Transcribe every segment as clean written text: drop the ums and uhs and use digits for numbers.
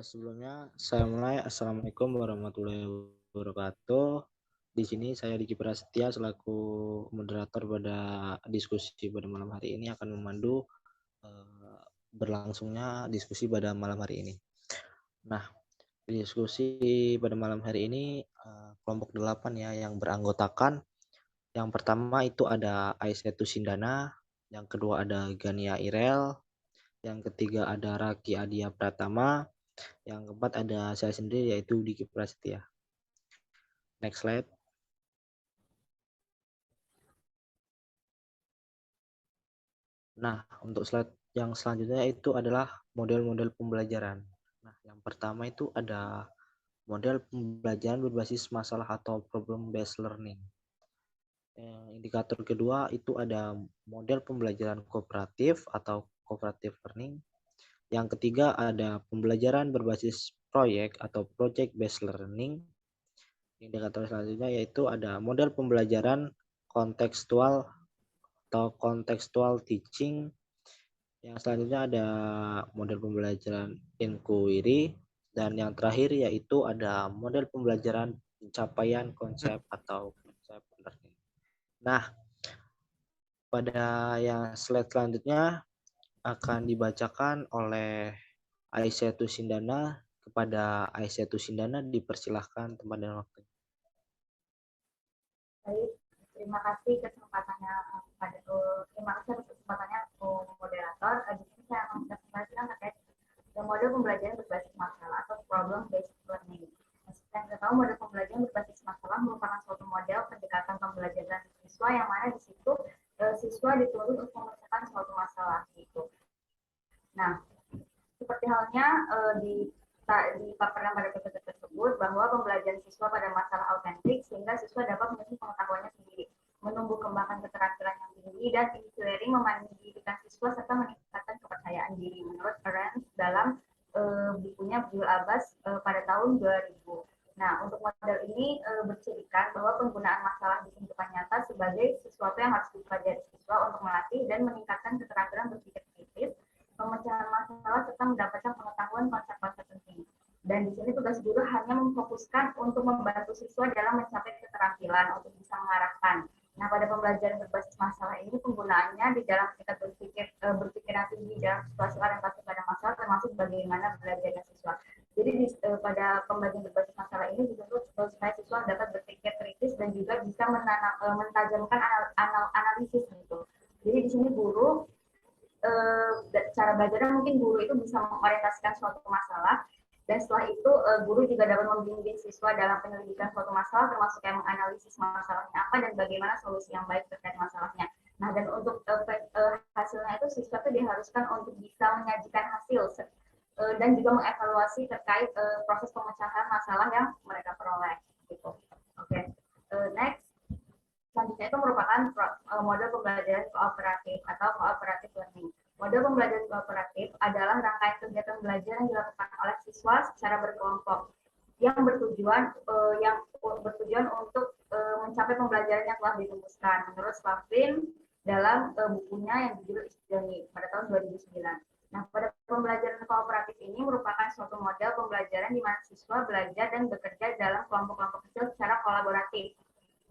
Sebelumnya saya mulai. Assalamualaikum warahmatullahi wabarakatuh. Di sini saya Diki Prasetya selaku moderator pada diskusi pada malam hari ini akan memandu berlangsungnya diskusi pada malam hari ini. Nah, diskusi pada malam hari ini kelompok 8 ya yang beranggotakan. Yang pertama itu ada Aisyatu Sindana, yang kedua ada Gania Irel, yang ketiga ada Raki Adia Pratama, yang keempat ada saya sendiri yaitu Diki Prasetya. Next slide. Nah, untuk slide yang selanjutnya itu adalah model-model pembelajaran. Nah, yang pertama itu ada model pembelajaran berbasis masalah atau problem based learning. Indikator kedua itu ada model pembelajaran kooperatif atau cooperative learning. Yang ketiga ada pembelajaran berbasis proyek atau project based learning. Indikator selanjutnya yaitu ada model pembelajaran kontekstual atau contextual teaching. Yang selanjutnya ada model pembelajaran inquiry, dan yang terakhir yaitu ada model pembelajaran pencapaian konsep atau konsep learning. Nah, pada yang slide selanjutnya akan dibacakan oleh Aisyatu Sindana. Kepada Aisyatu Sindana dipersilahkan tempat dan waktu. Baik, terima kasih kesempatannya terima kasih atas kesempatannya moderator. Di sini saya akan menjelaskan terkait model pembelajaran berbasis masalah atau problem based learning. Seperti yang kita tahu, model pembelajaran berbasis masalah merupakan suatu model pendekatan pembelajaran siswa yang mana di situ siswa dituntut untuk menyelesaikan suatu masalah gitu. Nah, seperti halnya di paparan pada PPT tersebut bahwa pembelajaran siswa pada masalah autentik sehingga siswa dapat memiliki pengetahuannya sendiri, menumbuh kembangkan keterampilan yang tinggi dan engineering memandirikan siswa serta meningkatkan kepercayaan diri menurut Arendt dalam bukunya Bujul Abbas pada tahun 2000. Nah, untuk model ini bercirikan bahwa penggunaan masalah di kehidupan nyata sebagai sesuatu yang harus dipelajari siswa untuk melatih dan meningkatkan keterampilan berpikir kritis, pemecahan masalah serta mendapatkan pengetahuan konsep-konsep penting. Dan di sini tugas guru hanya memfokuskan untuk membantu siswa dalam mencapai keterampilan untuk bisa mengarahkan. Nah, pada pembelajaran berbasis masalah ini penggunaannya di dalam kita berpikir nanti di dalam situasi orientasi pada masalah termasuk bagaimana belajarnya siswa. Jadi pada pembelajaran berbasis masalah ini dituntut supaya siswa dapat berpikir kritis dan juga bisa mentajamkan analisis gitu. Jadi di sini guru cara belajarnya mungkin guru itu bisa mengorientasikan suatu masalah dan setelah itu guru juga dapat membimbing siswa dalam penyelidikan suatu masalah termasuk yang menganalisis masalahnya apa dan bagaimana solusi yang baik terkait masalahnya. Nah, dan untuk hasilnya itu siswa itu diharuskan untuk bisa menyajikan hasil dan juga mengevaluasi terkait proses pemecahan masalah yang mereka peroleh gitu. Oke. Next. Selanjutnya itu merupakan model pembelajaran kooperatif atau cooperative learning. Model pembelajaran kooperatif adalah rangkaian kegiatan belajar yang dilakukan oleh siswa secara berkelompok yang bertujuan untuk mencapai pembelajaran yang telah dirumuskan menurut Slavin dalam bukunya yang berjudul Isjoni pada tahun 2009. Nah, pada pembelajaran kooperatif ini merupakan suatu model pembelajaran di mana siswa belajar dan bekerja dalam kelompok-kelompok kecil secara kolaboratif.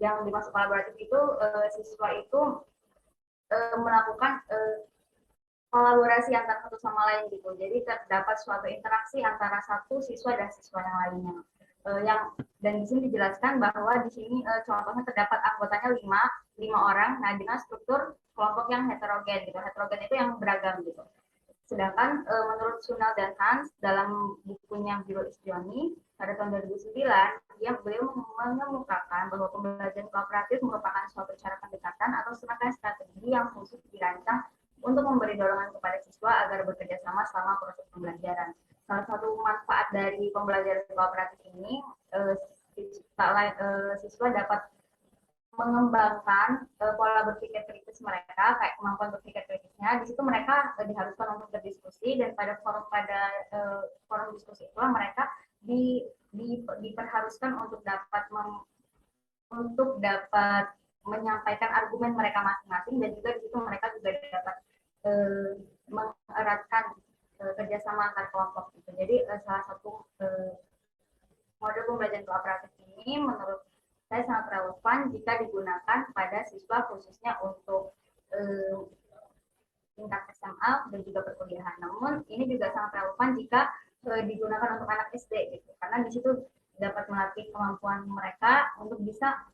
Yang dimaksud kolaboratif itu siswa itu melakukan kolaborasi antara satu sama lain gitu. Jadi terdapat suatu interaksi antara satu siswa dan siswa yang lainnya. Dan di sini dijelaskan bahwa di sini contohnya terdapat anggotanya lima orang, nah dengan struktur kelompok yang heterogen gitu. Heterogen itu yang beragam gitu. Sedangkan menurut Sunal dan Hans dalam bukunya Biro Isjoni pada tahun 2009, beliau mengemukakan bahwa pembelajaran kooperatif merupakan suatu cara pendekatan atau serangkaian strategi yang khusus dirancang untuk memberi dorongan kepada siswa agar bekerja sama selama proses pembelajaran. Salah satu manfaat dari pembelajaran kooperatif ini, siswa dapat mengembangkan pola berpikir kritis mereka, kayak kemampuan berpikir kritisnya. Di situ mereka diharuskan untuk berdiskusi dan pada forum diskusi itulah mereka diperharuskan untuk dapat menyampaikan argumen mereka masing-masing dan juga di situ mereka juga dapat mengeratkan kerjasama antar kelompok gitu. Jadi salah satu model pembelajaran kooperatif ini menurut saya sangat relevan jika digunakan pada siswa khususnya untuk tingkat SMA dan juga perkuliahan. Namun ini juga sangat relevan jika digunakan untuk anak SD gitu, karena di situ dapat melatih kemampuan mereka untuk bisa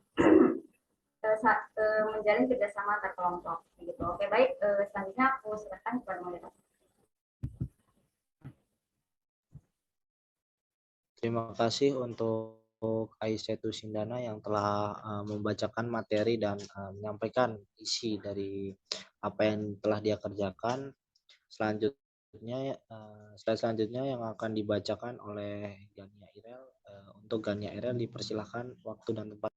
menjalin kerjasama antar kelompok gitu. Oke, baik, selanjutnya aku serahkan kepada moderator. Terima kasih untuk Aisyatu Sindana yang telah membacakan materi dan menyampaikan isi dari apa yang telah dia kerjakan. Slide selanjutnya yang akan dibacakan oleh Gania Irel. Untuk Gania Irel dipersilahkan waktu dan tempat.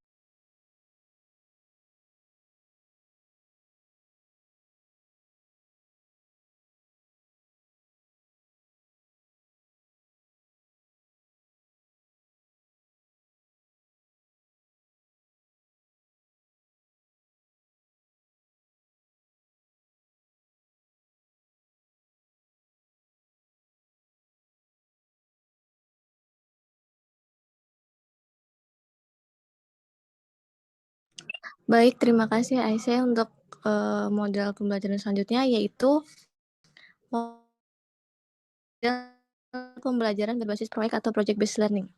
Baik, terima kasih Aisyah untuk model pembelajaran selanjutnya, yaitu model pembelajaran berbasis proyek atau project based learning.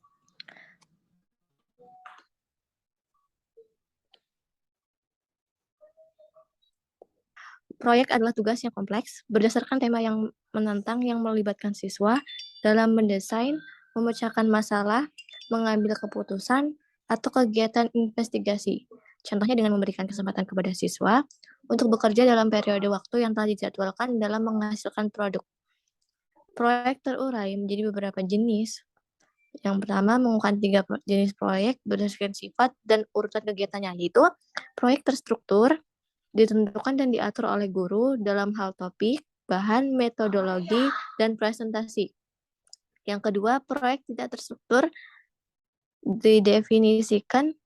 Proyek adalah tugas yang kompleks, berdasarkan tema yang menantang yang melibatkan siswa dalam mendesain, memecahkan masalah, mengambil keputusan, atau kegiatan investigasi. Contohnya dengan memberikan kesempatan kepada siswa untuk bekerja dalam periode waktu yang telah dijadwalkan dalam menghasilkan produk. Proyek terurai menjadi beberapa jenis. Yang pertama, mengungkapkan 3 jenis proyek berdasarkan sifat dan urutan kegiatannya, yaitu proyek terstruktur, ditentukan dan diatur oleh guru dalam hal topik, bahan, metodologi, dan presentasi. Yang kedua, proyek tidak terstruktur didefinisikan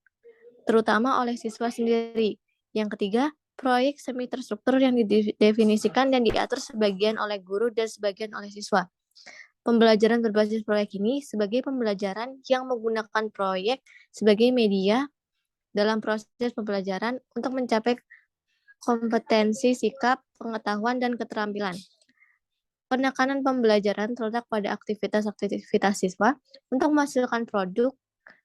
terutama oleh siswa sendiri. Yang ketiga, proyek semi terstruktur yang didefinisikan dan diatur sebagian oleh guru dan sebagian oleh siswa. Pembelajaran berbasis proyek ini sebagai pembelajaran yang menggunakan proyek sebagai media dalam proses pembelajaran untuk mencapai kompetensi, sikap, pengetahuan, dan keterampilan. Penekanan pembelajaran terletak pada aktivitas-aktivitas siswa untuk menghasilkan produk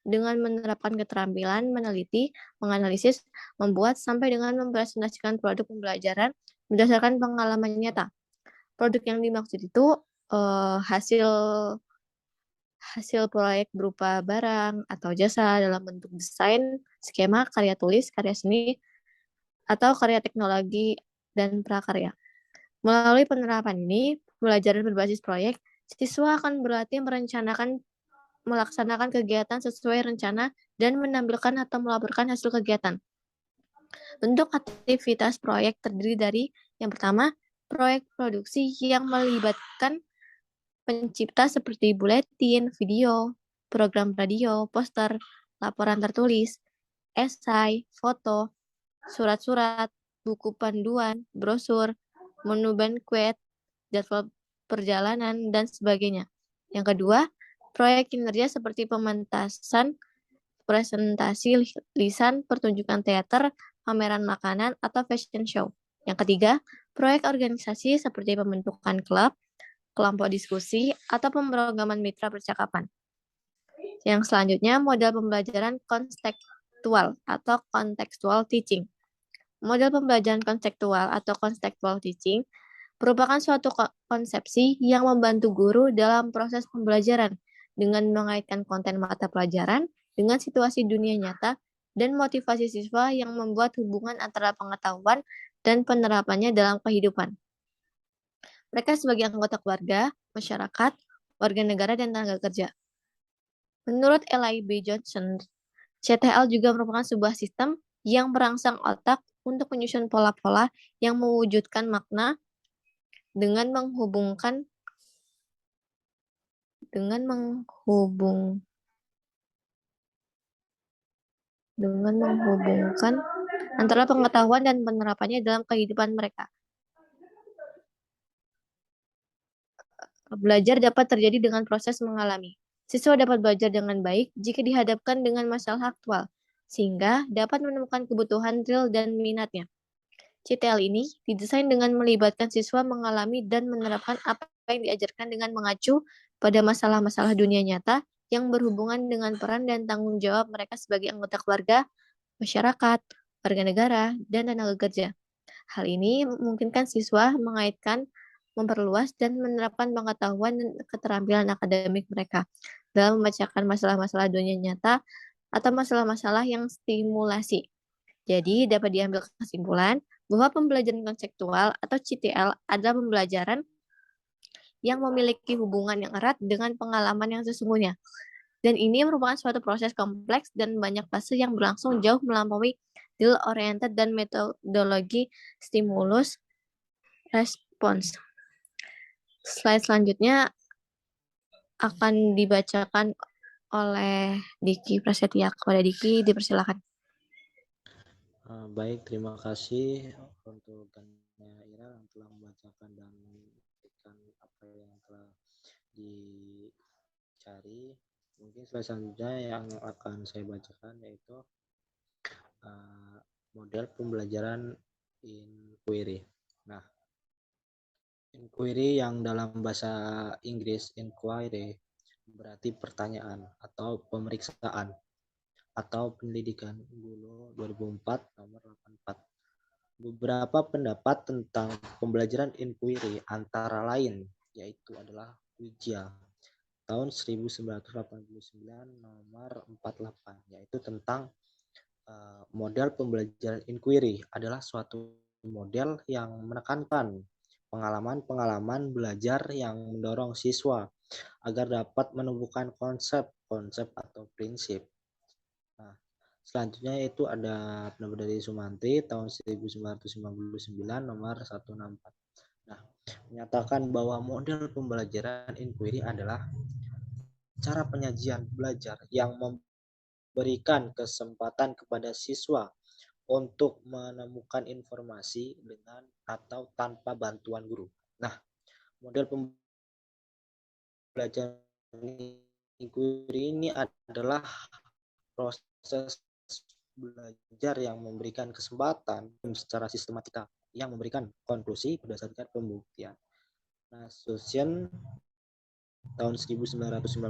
dengan menerapkan keterampilan meneliti, menganalisis, membuat, sampai dengan mempresentasikan produk pembelajaran berdasarkan pengalaman nyata. Produk yang dimaksud itu hasil proyek berupa barang atau jasa dalam bentuk desain, skema, karya tulis, karya seni, atau karya teknologi dan prakarya. Melalui penerapan ini, pembelajaran berbasis proyek, siswa akan berlatih melaksanakan kegiatan sesuai rencana dan menampilkan atau melaporkan hasil kegiatan. Bentuk aktivitas proyek terdiri dari yang pertama, proyek produksi yang melibatkan pencipta seperti buletin, video, program radio, poster, laporan tertulis, esai, foto, surat-surat, buku panduan, brosur, menu banquet, jadwal perjalanan, dan sebagainya. Yang kedua, proyek kinerja seperti pementasan, presentasi lisan, pertunjukan teater, pameran makanan, atau fashion show. Yang ketiga, proyek organisasi seperti pembentukan klub, kelompok diskusi, atau pemrograman mitra percakapan. Yang selanjutnya, model pembelajaran konstekstual atau contextual teaching. Model pembelajaran konseptual atau contextual teaching merupakan suatu konsepsi yang membantu guru dalam proses pembelajaran dengan mengaitkan konten mata pelajaran dengan situasi dunia nyata dan motivasi siswa yang membuat hubungan antara pengetahuan dan penerapannya dalam kehidupan. Mereka sebagai anggota keluarga, masyarakat, warga negara, dan tenaga kerja. Menurut Eli B. Johnson, CTL juga merupakan sebuah sistem yang merangsang otak untuk menyusun pola-pola yang mewujudkan makna dengan menghubungkan antara pengetahuan dan penerapannya dalam kehidupan mereka. Belajar dapat terjadi dengan proses mengalami. Siswa dapat belajar dengan baik jika dihadapkan dengan masalah aktual, sehingga dapat menemukan kebutuhan real dan minatnya. CTL ini didesain dengan melibatkan siswa mengalami dan menerapkan apa yang diajarkan dengan mengacu pada masalah-masalah dunia nyata yang berhubungan dengan peran dan tanggung jawab mereka sebagai anggota keluarga, masyarakat, warga negara, dan tenaga kerja. Hal ini memungkinkan siswa mengaitkan, memperluas, dan menerapkan pengetahuan dan keterampilan akademik mereka dalam memecahkan masalah-masalah dunia nyata atau masalah-masalah yang stimulasi. Jadi, dapat diambil kesimpulan bahwa pembelajaran konseptual atau CTL adalah pembelajaran yang memiliki hubungan yang erat dengan pengalaman yang sesungguhnya. Dan ini merupakan suatu proses kompleks dan banyak fase yang berlangsung jauh melampaui detail-oriented dan metodologi stimulus respons. Slide selanjutnya akan dibacakan oleh Diki Prasetya. Kepada Diki, dipersilakan. Baik, terima kasih untuk Tania Ira yang telah membacakan dan memberikan apa yang telah dicari. Mungkin slide selanjutnya yang akan saya bacakan yaitu model pembelajaran inquiry. Nah, inquiry yang dalam bahasa Inggris inquiry berarti pertanyaan atau pemeriksaan atau pendidikan dulu 2004 nomor 84. Beberapa pendapat tentang pembelajaran inquiry antara lain yaitu adalah Wijaya tahun 1989 nomor 48 yaitu tentang model pembelajaran inquiry adalah suatu model yang menekankan pengalaman-pengalaman belajar yang mendorong siswa agar dapat menemukan konsep-konsep atau prinsip. Nah, selanjutnya itu ada pendapat dari Sumantri tahun 1999 nomor 164. Nah, menyatakan bahwa model pembelajaran inquiry adalah cara penyajian belajar yang memberikan kesempatan kepada siswa untuk menemukan informasi dengan atau tanpa bantuan guru. Nah, model pembelajaran inquiry ini adalah proses belajar yang memberikan kesempatan secara sistematika yang memberikan konklusi berdasarkan pembuktian. Nah, Susion tahun 1992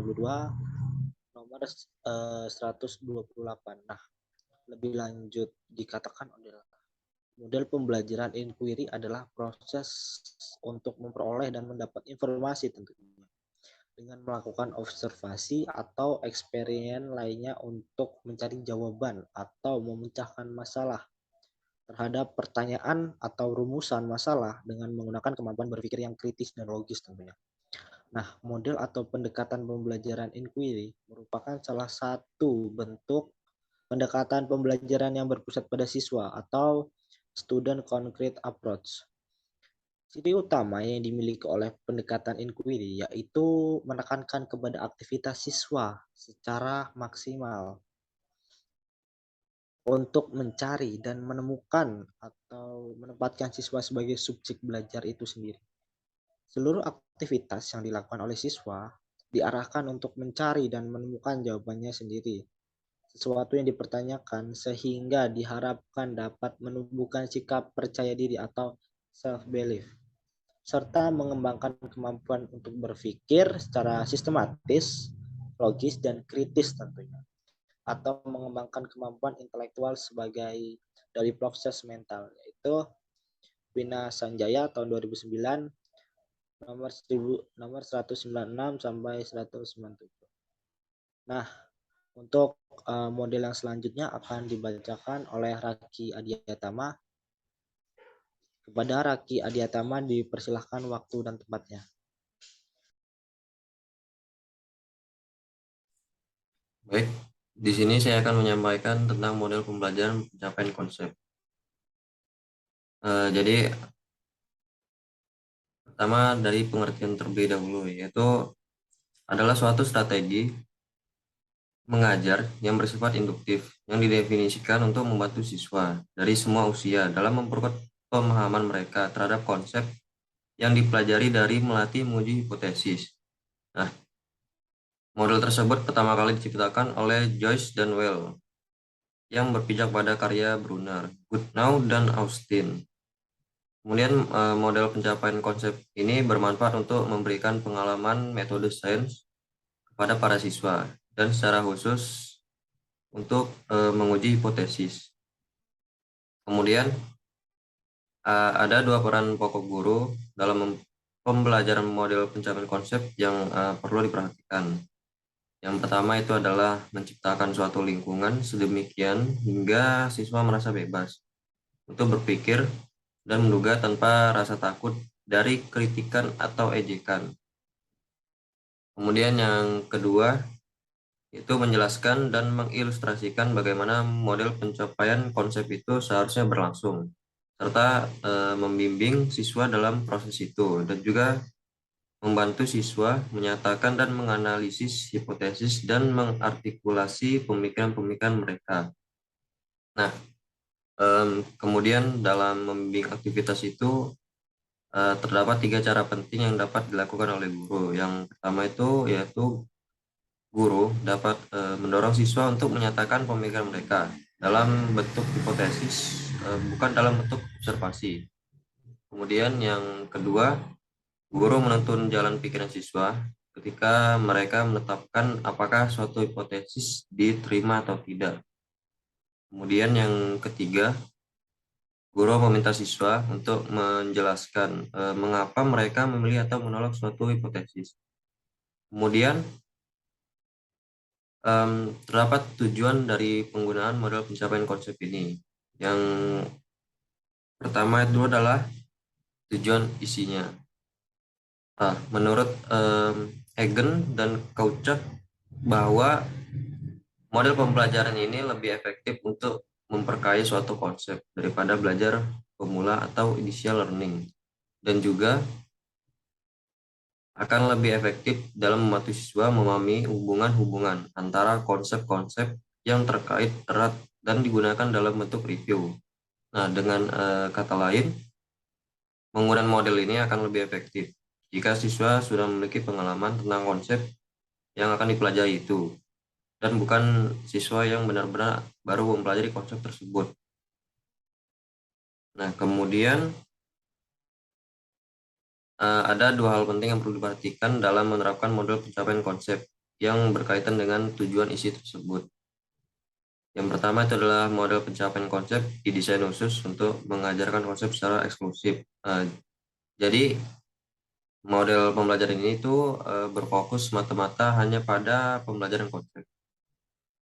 nomor 128. Nah, lebih lanjut dikatakan adalah model pembelajaran inquiry adalah proses untuk memperoleh dan mendapat informasi tentunya dengan melakukan observasi atau eksperimen lainnya untuk mencari jawaban atau memecahkan masalah terhadap pertanyaan atau rumusan masalah dengan menggunakan kemampuan berpikir yang kritis dan logis tentunya. Nah, model atau pendekatan pembelajaran inquiry merupakan salah satu bentuk pendekatan pembelajaran yang berpusat pada siswa atau student concrete approach. Ciri utama yang dimiliki oleh pendekatan inquiry yaitu menekankan kepada aktivitas siswa secara maksimal untuk mencari dan menemukan atau menempatkan siswa sebagai subjek belajar itu sendiri. Seluruh aktivitas yang dilakukan oleh siswa diarahkan untuk mencari dan menemukan jawabannya sendiri. Sesuatu yang dipertanyakan sehingga diharapkan dapat menumbuhkan sikap percaya diri atau self-belief, serta mengembangkan kemampuan untuk berpikir secara sistematis, logis, dan kritis tentunya, atau mengembangkan kemampuan intelektual sebagai dari proses mental, yaitu Wina Sanjaya tahun 2009 nomor 196 sampai 197. Nah, untuk model yang selanjutnya akan dibacakan oleh Raki Adiatama. Kepada Raki Adiatama dipersilahkan waktu dan tempatnya. Baik, di sini saya akan menyampaikan tentang model pembelajaran pencapaian konsep. Jadi pertama dari pengertian terlebih dahulu, yaitu adalah suatu strategi mengajar yang bersifat induktif yang didefinisikan untuk membantu siswa dari semua usia dalam memperkuat pemahaman mereka terhadap konsep yang dipelajari dari melatih menguji hipotesis. Nah, model tersebut pertama kali diciptakan oleh Joyce dan Well yang berpijak pada karya Brunner, Goodnow, dan Austin. Kemudian model pencapaian konsep ini bermanfaat untuk memberikan pengalaman metode sains kepada para siswa dan secara khusus untuk menguji hipotesis. Kemudian ada dua peran pokok guru dalam pembelajaran model pencapaian konsep yang perlu diperhatikan. Yang pertama itu adalah menciptakan suatu lingkungan sedemikian hingga siswa merasa bebas untuk berpikir dan menduga tanpa rasa takut dari kritikan atau ejekan. Kemudian yang kedua itu menjelaskan dan mengilustrasikan bagaimana model pencapaian konsep itu seharusnya berlangsung, serta membimbing siswa dalam proses itu, dan juga membantu siswa menyatakan dan menganalisis hipotesis dan mengartikulasi pemikiran-pemikiran mereka. Nah, kemudian dalam membimbing aktivitas itu terdapat 3 cara penting yang dapat dilakukan oleh guru. Yang pertama itu yaitu guru dapat mendorong siswa untuk menyatakan pemikiran mereka dalam bentuk hipotesis, bukan dalam bentuk observasi. Kemudian yang kedua, guru menuntun jalan pikiran siswa ketika mereka menetapkan apakah suatu hipotesis diterima atau tidak. Kemudian yang ketiga, guru meminta siswa untuk menjelaskan mengapa mereka memilih atau menolak suatu hipotesis. Kemudian terdapat tujuan dari penggunaan model pencapaian konsep ini. Yang pertama itu adalah tujuan isinya. Menurut Egan dan Kauchak bahwa model pembelajaran ini lebih efektif untuk memperkaya suatu konsep daripada belajar pemula atau initial learning, dan juga akan lebih efektif dalam membantu siswa memahami hubungan-hubungan antara konsep-konsep yang terkait erat dan digunakan dalam bentuk review. Nah, dengan kata lain, penggunaan model ini akan lebih efektif jika siswa sudah memiliki pengalaman tentang konsep yang akan dipelajari itu, dan bukan siswa yang benar-benar baru mempelajari konsep tersebut. Nah, kemudian ada 2 hal penting yang perlu diperhatikan dalam menerapkan model pencapaian konsep yang berkaitan dengan tujuan isi tersebut. Yang pertama itu adalah model pencapaian konsep didesain khusus untuk mengajarkan konsep secara eksklusif. Jadi model pembelajaran ini berfokus semata-mata hanya pada pembelajaran konsep.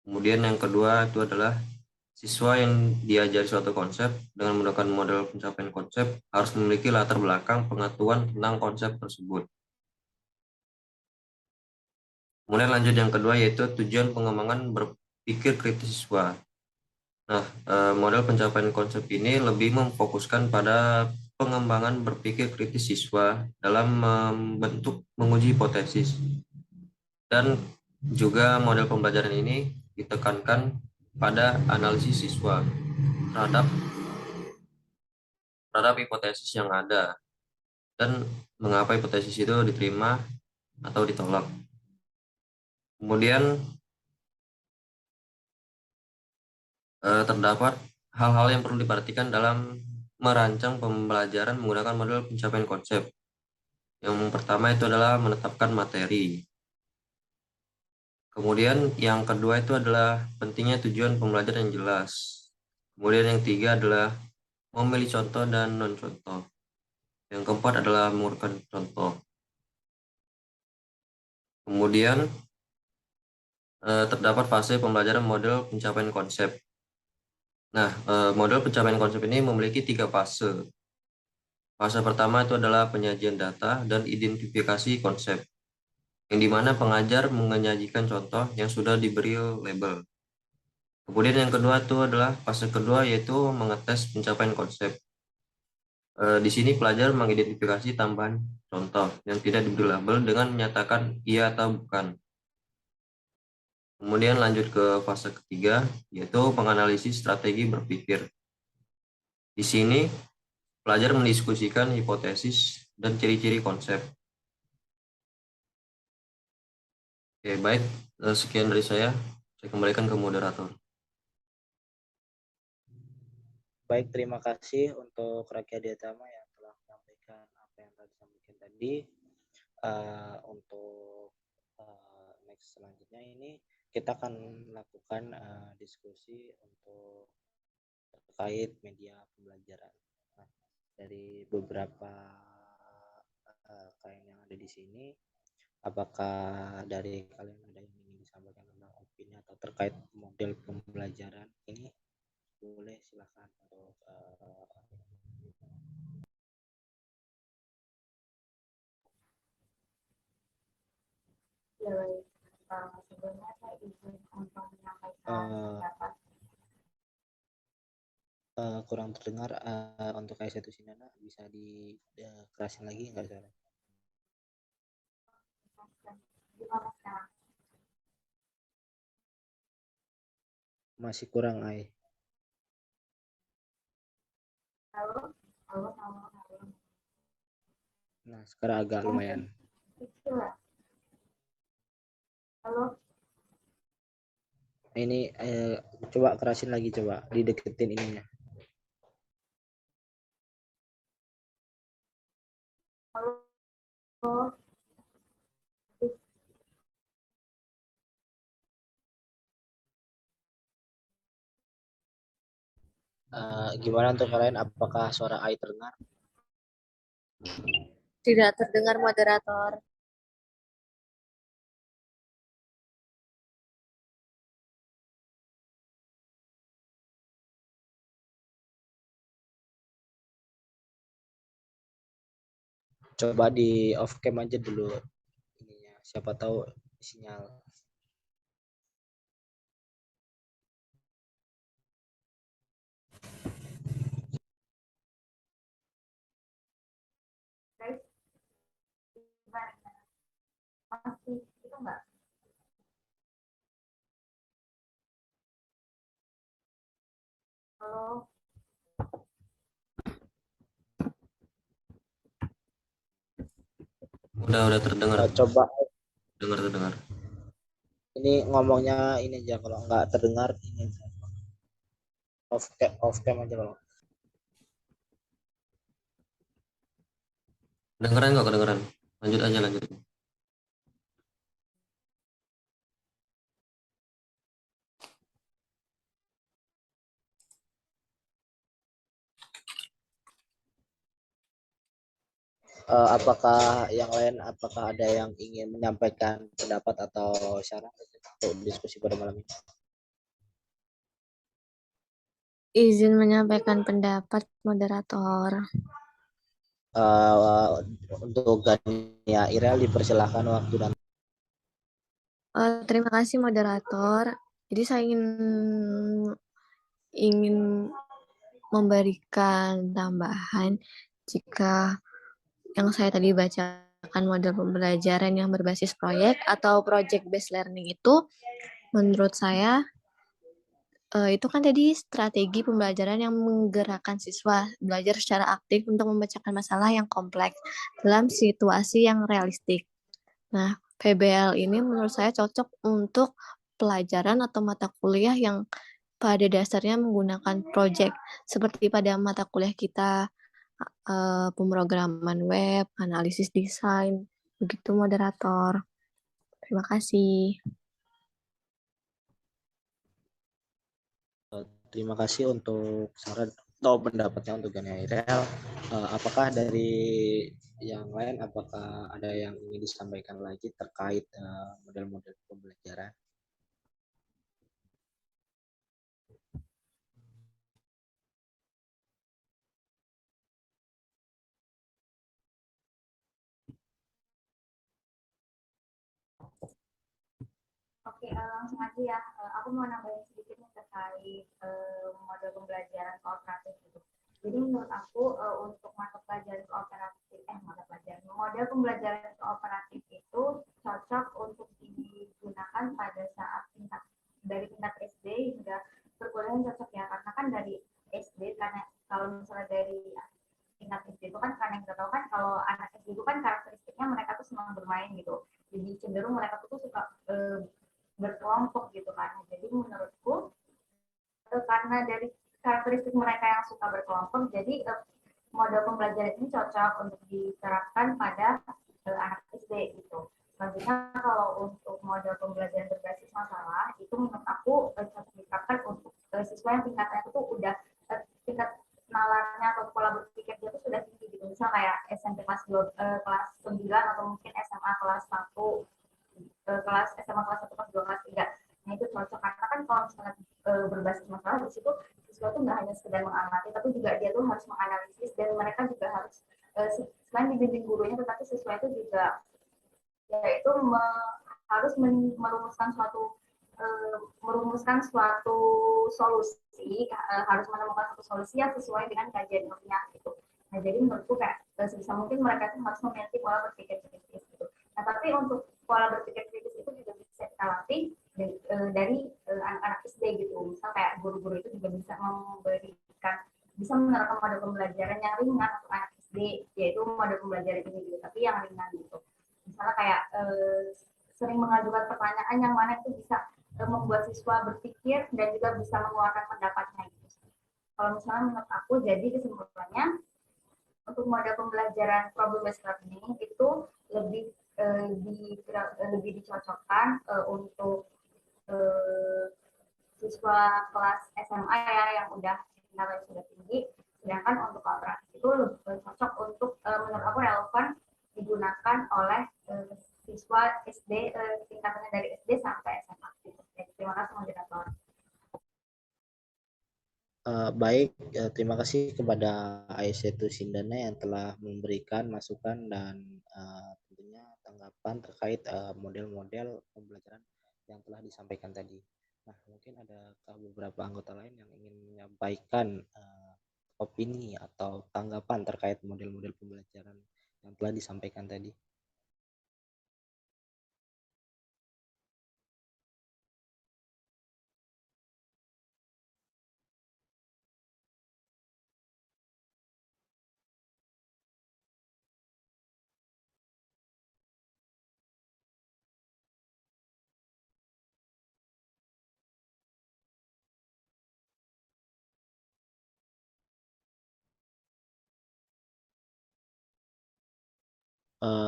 Kemudian yang kedua itu adalah siswa yang diajari suatu konsep dengan menggunakan model pencapaian konsep harus memiliki latar belakang pengetahuan tentang konsep tersebut. Kemudian lanjut yang kedua yaitu tujuan pengembangan berpikir kritis siswa. Nah, model pencapaian konsep ini lebih memfokuskan pada pengembangan berpikir kritis siswa dalam membentuk menguji hipotesis. Dan juga model pembelajaran ini ditekankan pada analisis siswa terhadap hipotesis yang ada dan mengapa hipotesis itu diterima atau ditolak. Kemudian terdapat hal-hal yang perlu diperhatikan dalam merancang pembelajaran menggunakan model pencapaian konsep. Yang pertama itu adalah menetapkan materi. Kemudian yang kedua itu adalah pentingnya tujuan pembelajaran yang jelas. Kemudian yang ketiga adalah memilih contoh dan non-contoh. Yang keempat adalah mengurutkan contoh. Kemudian terdapat fase pembelajaran model pencapaian konsep. Nah, model pencapaian konsep ini memiliki 3 fase. Fase pertama itu adalah penyajian data dan identifikasi konsep, yang dimana pengajar menyajikan contoh yang sudah diberi label. Kemudian yang kedua itu adalah fase kedua yaitu mengetes pencapaian konsep. Di sini pelajar mengidentifikasi tambahan contoh yang tidak diberi label dengan menyatakan iya atau bukan. Kemudian lanjut ke fase ketiga yaitu penganalisis strategi berpikir. Di sini pelajar mendiskusikan hipotesis dan ciri-ciri konsep. Oke, baik. Sekian dari saya. Saya kembalikan ke moderator. Baik, terima kasih untuk Rakyat Diatama yang telah menyampaikan apa yang tadi disampaikan tadi. Untuk next selanjutnya ini kita akan melakukan diskusi untuk terkait media pembelajaran. Nah, dari beberapa kalian yang ada di sini, apakah dari kalian ada yang ingin disampaikan tentang opini atau terkait model pembelajaran ini? Boleh, silakan untuk Ya, baik. Sebelumnya saya izin untuk menyampaikan pendapat. kurang terdengar untuk Aisyah Tusinana, bisa dikerasin lagi nggak suara? Gimana sekarang? Masih kurang, Ai. Halo, halo, halo, halo. Nah, sekarang agak lumayan. Kecil ya? Halo, Ini coba kerasin lagi, coba dideketin ininya. halo. Gimana untuk kalian? Apakah suara Ai terdengar? Tidak terdengar moderator. Coba di off cam aja dulu ininya. Siapa tahu sinyal. Guys, gimana? Masih itu enggak? Halo, Udah terdengar. Coba Terdengar. ini ngomongnya ini aja, kalau nggak terdengar ini aja. Off cam aja kalau. Kedengeran nggak kedengeran? Lanjut aja. Apakah yang lain, apakah ada yang ingin menyampaikan pendapat atau syarat untuk diskusi pada malam ini? Izin menyampaikan pendapat moderator. Untuk Gania Irel dipersilahkan waktu dan Terima kasih moderator. Jadi saya ingin memberikan tambahan jika yang saya tadi bacakan model pembelajaran yang berbasis proyek atau project based learning itu menurut saya itu kan tadi strategi pembelajaran yang menggerakkan siswa belajar secara aktif untuk memecahkan masalah yang kompleks dalam situasi yang realistik. Nah, PBL ini menurut saya cocok untuk pelajaran atau mata kuliah yang pada dasarnya menggunakan project seperti pada mata kuliah kita pemrograman web, analisis desain, begitu moderator. Terima kasih. terima kasih untuk saran atau pendapatnya untuk Gania Irel. Apakah dari yang lain, apakah ada yang ingin disampaikan lagi terkait model-model pembelajaran? oke, langsung aja ya. Aku mau nambahin sedikit nih terkait model pembelajaran kooperatif gitu. Jadi menurut aku untuk mata pelajaran kooperatif, model pembelajaran kooperatif itu cocok untuk digunakan pada saat dari tingkat SD hingga perkuliahan cocok ya, karena kan dari SD, karena kalau misalnya dari tingkat SD itu kan karena kita tahu kan kalau anak lain gitu. Jadi cenderung mereka tuh suka berkelompok gitu kan. Jadi menurutku karena dari karakteristik mereka yang suka berkelompok, jadi model pembelajaran ini cocok untuk diterapkan pada anak SD gitu. Selanjutnya kalau untuk model pembelajaran berbasis masalah itu menurut aku cocok diterapkan untuk siswa yang tingkatnya itu udah tingkat nalarnya atau pola berpikir dia itu sudah tinggi gitu. Misal kayak SMP kelas 9 atau mungkin SMA kelas 1 kelas SMA kelas 1 kelas 2 kelas 3. Nah itu cocok karena kan kalau misalnya berbasis masalah di situ siswa itu nggak hanya sekedar mengamati tapi juga dia tuh harus menganalisis dan mereka juga harus selain dibimbing gurunya tetapi siswa itu juga yaitu harus merumuskan suatu solusi, harus menemukan satu solusi yang sesuai dengan kajian ilmiah gitu. Nah jadi menurutku kayak sebisa mungkin mereka itu harus memiliki pola berpikir kritis gitu. Nah tapi untuk pola berpikir kritis itu juga bisa kita latih dari anak-anak SD gitu. Misal kayak guru-guru itu juga bisa menerapkan model pembelajaran yang ringan untuk anak SD, yaitu model pembelajaran ini gitu, tapi yang ringan gitu. Misalnya kayak sering mengajukan pertanyaan yang mana itu bisa membuat siswa berpikir dan juga bisa mengeluarkan pendapatnya gitu. Kalau misalnya menurut aku, jadi kesimpulannya untuk model pembelajaran problem based learning itu lebih dicocokkan untuk siswa kelas SMA ya yang udah tingkatannya sudah tinggi, sedangkan untuk alternatif itu lebih cocok untuk menurut aku relevan digunakan oleh siswa SD tingkatannya dari SD sampai SMA. Terima kasih moderator. Baik, terima kasih kepada Aisyatu Sindana yang telah memberikan masukan dan tentunya tanggapan terkait model-model pembelajaran yang telah disampaikan tadi. Nah, mungkin ada beberapa anggota lain yang ingin menyampaikan opini atau tanggapan terkait model-model pembelajaran yang telah disampaikan tadi.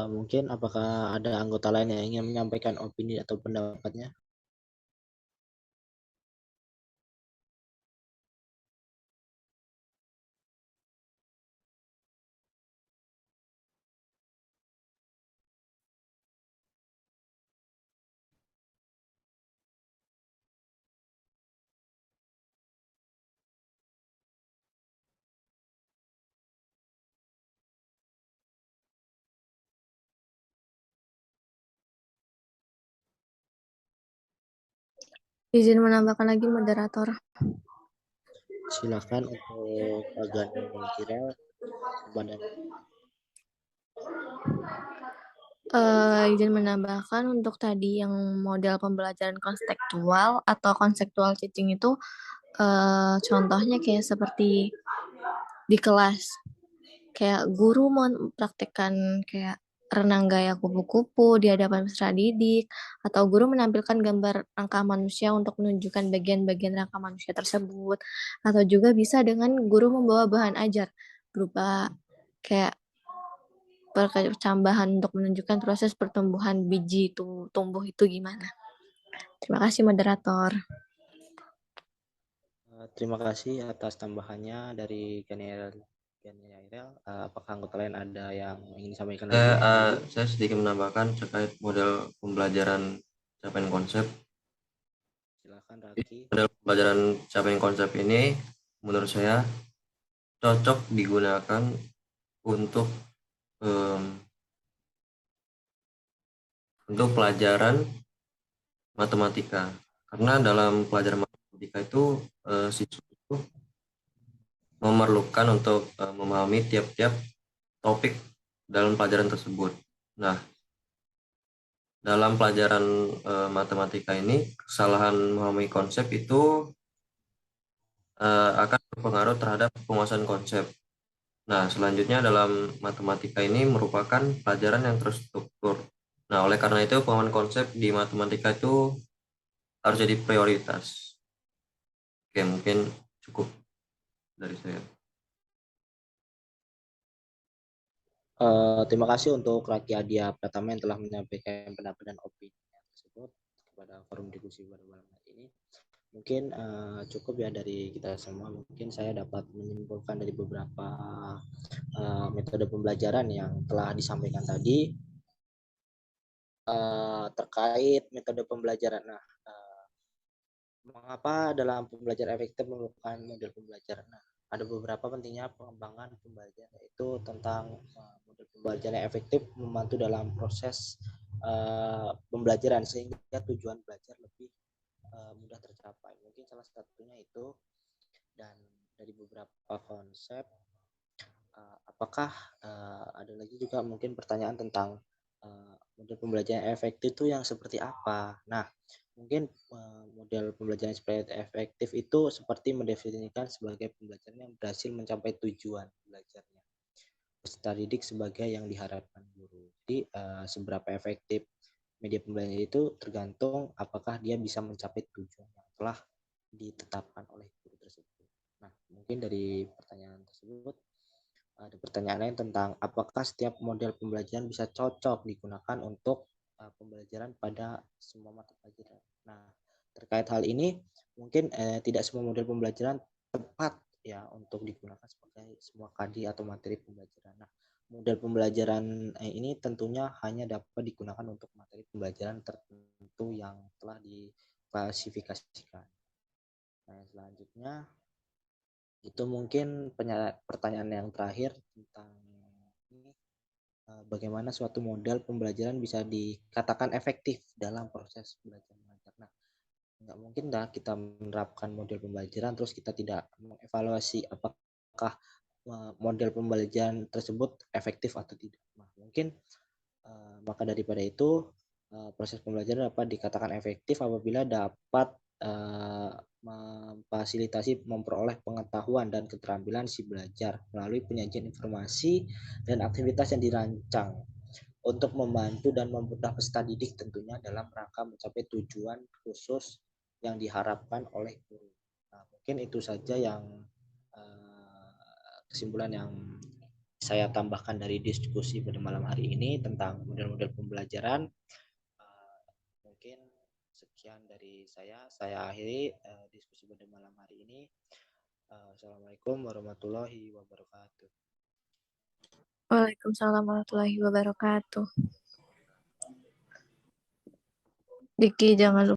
Mungkin apakah ada anggota lain yang ingin menyampaikan opini atau pendapatnya? Izin menambahkan lagi moderator. Silakan untuk Gani Kira kepada Izin menambahkan untuk tadi yang model pembelajaran konseptual atau konseptual teaching itu contohnya kayak seperti di kelas kayak guru mempraktekkan kayak renang gaya kupu-kupu di hadapan peserta didik atau guru menampilkan gambar rangka manusia untuk menunjukkan bagian-bagian rangka manusia tersebut atau juga bisa dengan guru membawa bahan ajar berupa kayak percambahan untuk menunjukkan proses pertumbuhan biji itu tumbuh itu gimana. Terima kasih moderator. Terima kasih atas tambahannya dari Gani Airel. Apakah anggota lain ada yang ingin disampaikan lagi? Saya sedikit menambahkan terkait model pembelajaran capaian konsep. Silakan Raki. Model pembelajaran capaian konsep ini menurut saya cocok digunakan untuk pelajaran matematika, karena dalam pelajaran matematika itu siswa itu memerlukan untuk memahami tiap-tiap topik dalam pelajaran tersebut. Nah, dalam pelajaran matematika ini kesalahan memahami konsep itu akan berpengaruh terhadap penguasaan konsep. Nah, selanjutnya dalam matematika ini merupakan pelajaran yang terstruktur. Nah, oleh karena itu pemahaman konsep di matematika itu harus jadi prioritas. Oke, mungkin cukup dari saya. Terima kasih untuk Raki Adia Pratama yang telah menyampaikan pendapat dan opini tersebut kepada forum diskusi pada malam hari ini. Mungkin cukup ya dari kita semua. Mungkin saya dapat menyimpulkan dari beberapa metode pembelajaran yang telah disampaikan tadi terkait metode pembelajaran. Nah, mengapa dalam pembelajaran efektif memerlukan model pembelajaran? Nah, ada beberapa pentingnya pengembangan pembelajaran, yaitu tentang model pembelajaran yang efektif membantu dalam proses pembelajaran sehingga tujuan belajar lebih mudah tercapai. Mungkin salah satunya itu, dan dari beberapa konsep, apakah ada lagi juga mungkin pertanyaan tentang model pembelajaran efektif itu yang seperti apa? Nah, mungkin model pembelajaran seperti efektif itu seperti mendefinisikan sebagai pembelajaran yang berhasil mencapai tujuan belajarnya. Peserta didik sebagai yang diharapkan guru. Jadi seberapa efektif media pembelajaran itu tergantung apakah dia bisa mencapai tujuan yang telah ditetapkan oleh guru tersebut. Nah, mungkin dari pertanyaan tersebut ada pertanyaan lain tentang apakah setiap model pembelajaran bisa cocok digunakan untuk pembelajaran pada semua mata pelajaran. Nah, terkait hal ini mungkin tidak semua model pembelajaran tepat ya untuk digunakan sebagai semua KD atau materi pembelajaran. Nah, model pembelajaran ini tentunya hanya dapat digunakan untuk materi pembelajaran tertentu yang telah diklasifikasikan. Nah, selanjutnya itu mungkin pertanyaan yang terakhir tentang ini, bagaimana suatu model pembelajaran bisa dikatakan efektif dalam proses belajar mengajar. Nah, nggak mungkin dah kita menerapkan model pembelajaran terus kita tidak mengevaluasi apakah model pembelajaran tersebut efektif atau tidak. Nah, mungkin maka daripada itu proses pembelajaran dapat dikatakan efektif apabila dapat memfasilitasi memperoleh pengetahuan dan keterampilan si belajar melalui penyajian informasi dan aktivitas yang dirancang untuk membantu dan mempermudah peserta didik tentunya dalam rangka mencapai tujuan khusus yang diharapkan oleh guru. Nah, mungkin itu saja yang kesimpulan yang saya tambahkan dari diskusi pada malam hari ini tentang model-model pembelajaran. Mungkin sekian dari saya akhiri diskusi pada malam hari ini. Assalamualaikum warahmatullahi wabarakatuh. Waalaikumsalam warahmatullahi wabarakatuh. Diki, jangan lupa